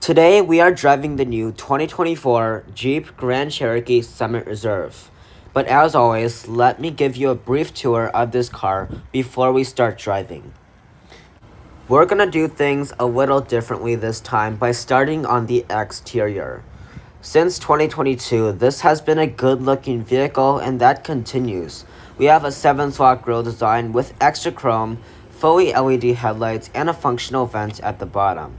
Today we are driving the new 2024 Jeep Grand Cherokee Summit Reserve. But as always, let me give you a brief tour of this car before we start driving. We're gonna do things a little differently this time by starting on the exterior. Since 2022, this has been a good looking vehicle and that continues. We have a 7-slot grille design with extra chrome, fully LED headlights, and a functional vent at the bottom.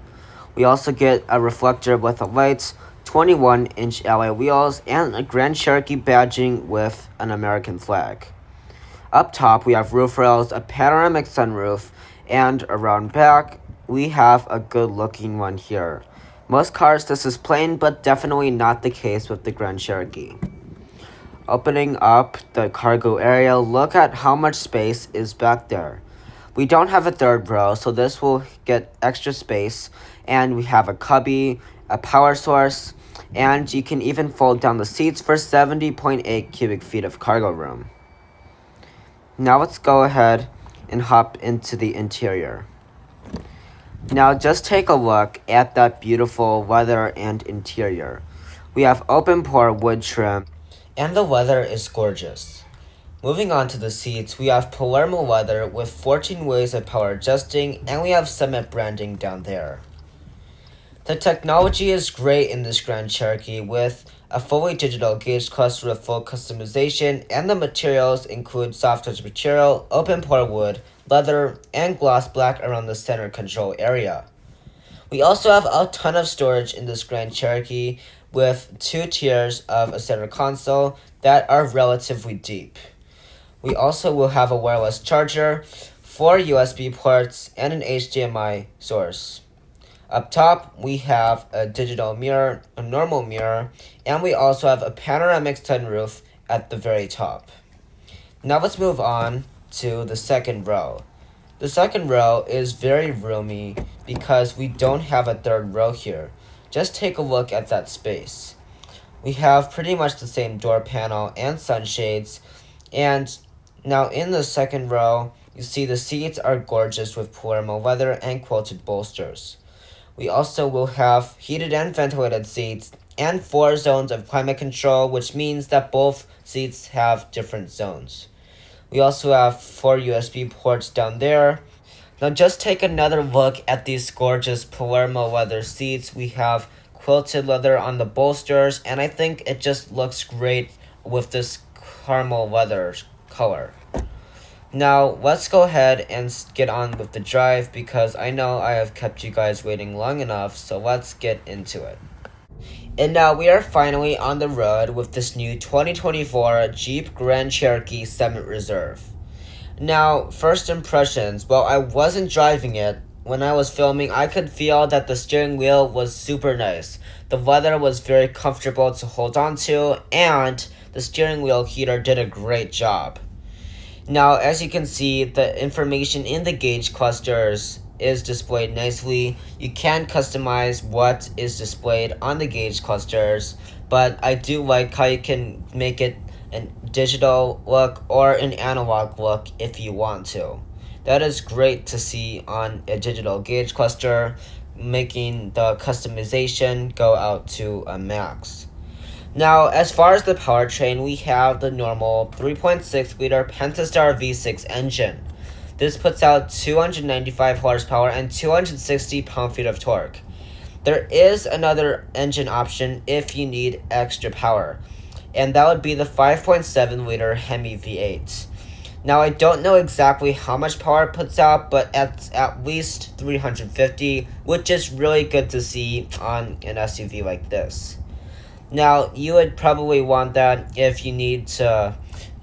We also get a reflector with a light, 21-inch alloy wheels, and a Grand Cherokee badging with an American flag. Up top, we have roof rails, a panoramic sunroof, and around back, we have a good-looking one here. Most cars, this is plain, but definitely not the case with the Grand Cherokee. Opening up the cargo area, look at how much space is back there. We don't have a third row, so this will get extra space, and we have a cubby, a power source, and you can even fold down the seats for 70.8 cubic feet of cargo room. Now let's go ahead and hop into the interior. Now just take a look at that beautiful leather and interior. We have open pore wood trim, and the leather is gorgeous. Moving on to the seats, we have Palermo leather with 14 ways of power adjusting, and we have Summit branding down there. The technology is great in this Grand Cherokee with a fully digital gauge cluster with full customization, and the materials include soft touch material, open pore wood, leather, and gloss black around the center control area. We also have a ton of storage in this Grand Cherokee with 2 tiers of a center console that are relatively deep. We also will have a wireless charger, 4 USB ports, and an HDMI source. Up top, we have a digital mirror, a normal mirror, and we also have a panoramic sunroof at the very top. Now let's move on to the second row. The second row is very roomy because we don't have a third row here. Just take a look at that space. We have pretty much the same door panel and sunshades, and now in the second row, you see the seats are gorgeous with Palermo leather and quilted bolsters. We also will have heated and ventilated seats and 4 zones of climate control, which means that both seats have different zones. We also have 4 USB ports down there. Now just take another look at these gorgeous Palermo leather seats. We have quilted leather on the bolsters, and I think it just looks great with this caramel leather color. Now let's go ahead and get on with the drive because I know I have kept you guys waiting long enough, so let's get into it. And now we are finally on the road with this new 2024 Jeep Grand Cherokee Summit Reserve. Now, first impressions, while I wasn't driving it, when I was filming, I could feel that the steering wheel was super nice. The leather was very comfortable to hold on to, and the steering wheel heater did a great job. Now, as you can see, the information in the gauge clusters is displayed nicely. You can customize what is displayed on the gauge clusters, but I do like how you can make it a digital look or an analog look if you want to. That is great to see on a digital gauge cluster, making the customization go out to a max. Now, as far as the powertrain, we have the normal 3.6-liter Pentastar V6 engine. This puts out 295 horsepower and 260 pound-feet of torque. There is another engine option if you need extra power, and that would be the 5.7-liter Hemi V8. Now, I don't know exactly how much power it puts out, but at least 350, which is really good to see on an SUV like this. Now, you would probably want that if you need to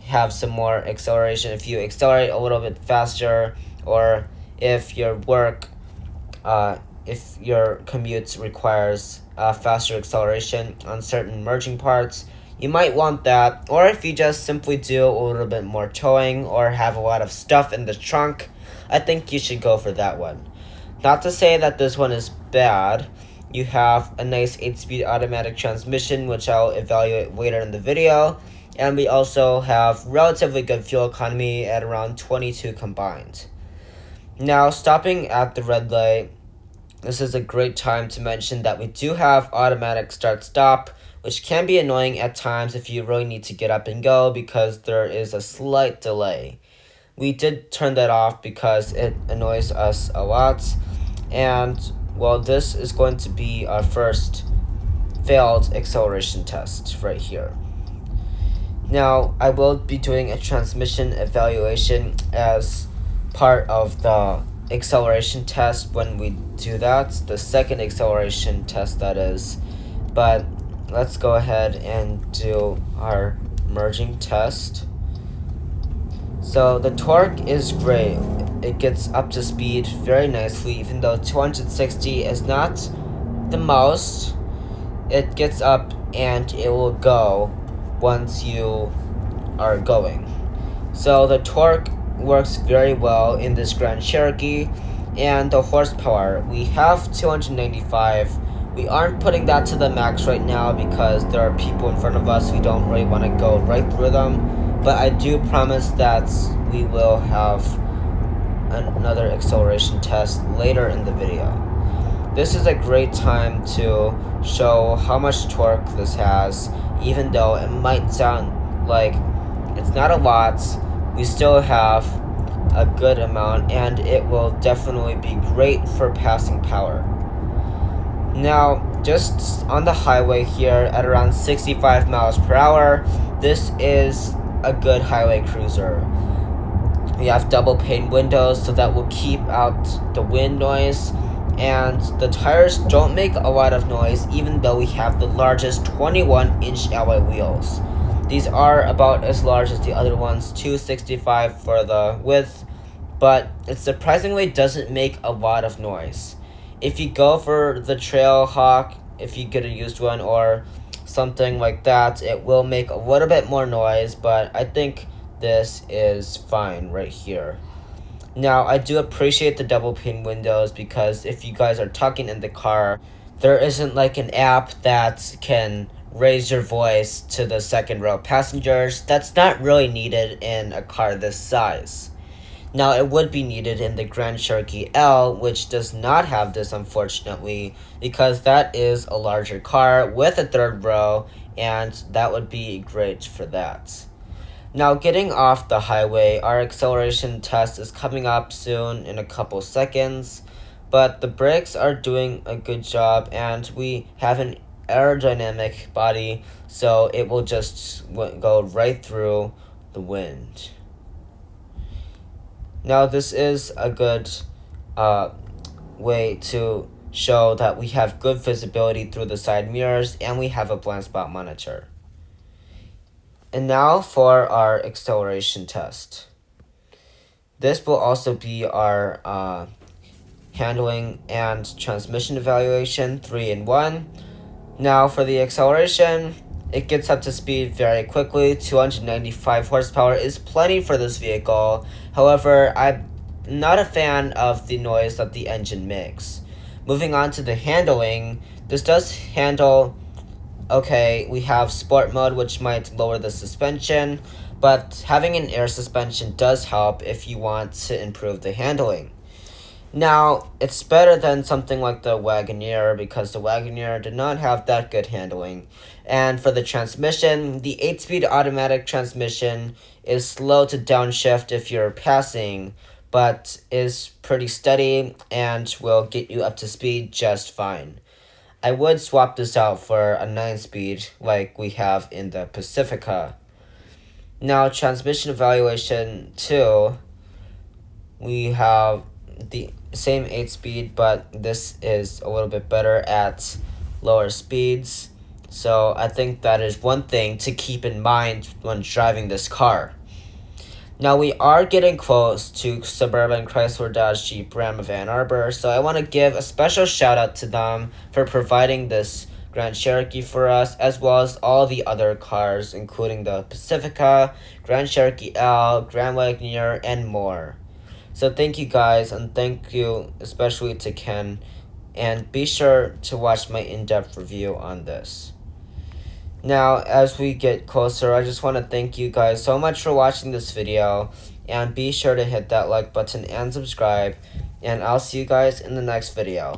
have some more acceleration, if you accelerate a little bit faster, or if your if your commute requires faster acceleration on certain merging parts, you might want that. Or if you just simply do a little bit more towing or have a lot of stuff in the trunk, I think you should go for that one. Not to say that this one is bad. You have a nice 8-speed automatic transmission, which I'll evaluate later in the video. And we also have relatively good fuel economy at around 22 combined. Now, stopping at the red light, this is a great time to mention that we do have automatic start-stop, which can be annoying at times if you really need to get up and go because there is a slight delay. We did turn that off because it annoys us a lot. And, well, this is going to be our first failed acceleration test right here. Now, I will be doing a transmission evaluation as part of the acceleration test when we do that, the second acceleration test that is. But let's go ahead and do our merging test. So the torque is great. It gets up to speed very nicely, even though 260 is not the most. It gets up and it will go once you are going. So the torque works very well in this Grand Cherokee, and the horsepower, we have 295. We aren't putting that to the max right now because there are people in front of us. We don't really want to go right through them, but I do promise that we will have another acceleration test later in the video. This is a great time to show how much torque this has, even though it might sound like it's not a lot. We still have a good amount, and it will definitely be great for passing power. Now, just on the highway here at around 65 miles per hour, this is a good highway cruiser. We have double pane windows, so that will keep out the wind noise, and the tires don't make a lot of noise even though we have the largest 21-inch alloy wheels. These are about as large as the other ones, 265 for the width, but it surprisingly doesn't make a lot of noise. If you go for the Trailhawk, if you get a used one or something like that, it will make a little bit more noise, but I think this is fine right here. Now, I do appreciate the double pane windows because if you guys are talking in the car, there isn't like an app that can raise your voice to the second row passengers. That's not really needed in a car this size. Now, it would be needed in the Grand Cherokee L, which does not have this, unfortunately, because that is a larger car with a third row, and that would be great for that. Now, getting off the highway, our acceleration test is coming up soon in a couple seconds, but the brakes are doing a good job, and we have an aerodynamic body, so it will just go right through the wind. Now, this is a good way to show that we have good visibility through the side mirrors, and we have a blind spot monitor. And now for our acceleration test. This will also be our handling and transmission evaluation 3-in-1. Now for the acceleration, it gets up to speed very quickly. 295 horsepower is plenty for this vehicle. However, I'm not a fan of the noise that the engine makes. Moving on to the handling, this does handle okay. We have sport mode, which might lower the suspension, but having an air suspension does help if you want to improve the handling. Now, it's better than something like the Wagoneer because the Wagoneer did not have that good handling. And for the transmission, the 8-speed automatic transmission is slow to downshift if you're passing, but is pretty steady and will get you up to speed just fine. I would swap this out for a 9-speed like we have in the Pacifica. Now, transmission evaluation 2, we have the same 8-speed, but this is a little bit better at lower speeds. So I think that is one thing to keep in mind when driving this car. Now we are getting close to Suburban Chrysler Dodge Jeep Ram of Ann Arbor, so I want to give a special shout out to them for providing this Grand Cherokee for us, as well as all the other cars, including the Pacifica, Grand Cherokee L, Grand Wagoneer, and more. So thank you guys, and thank you especially to Ken, and be sure to watch my in-depth review on this. Now, as we get closer, I just want to thank you guys so much for watching this video, and be sure to hit that like button and subscribe, and I'll see you guys in the next video.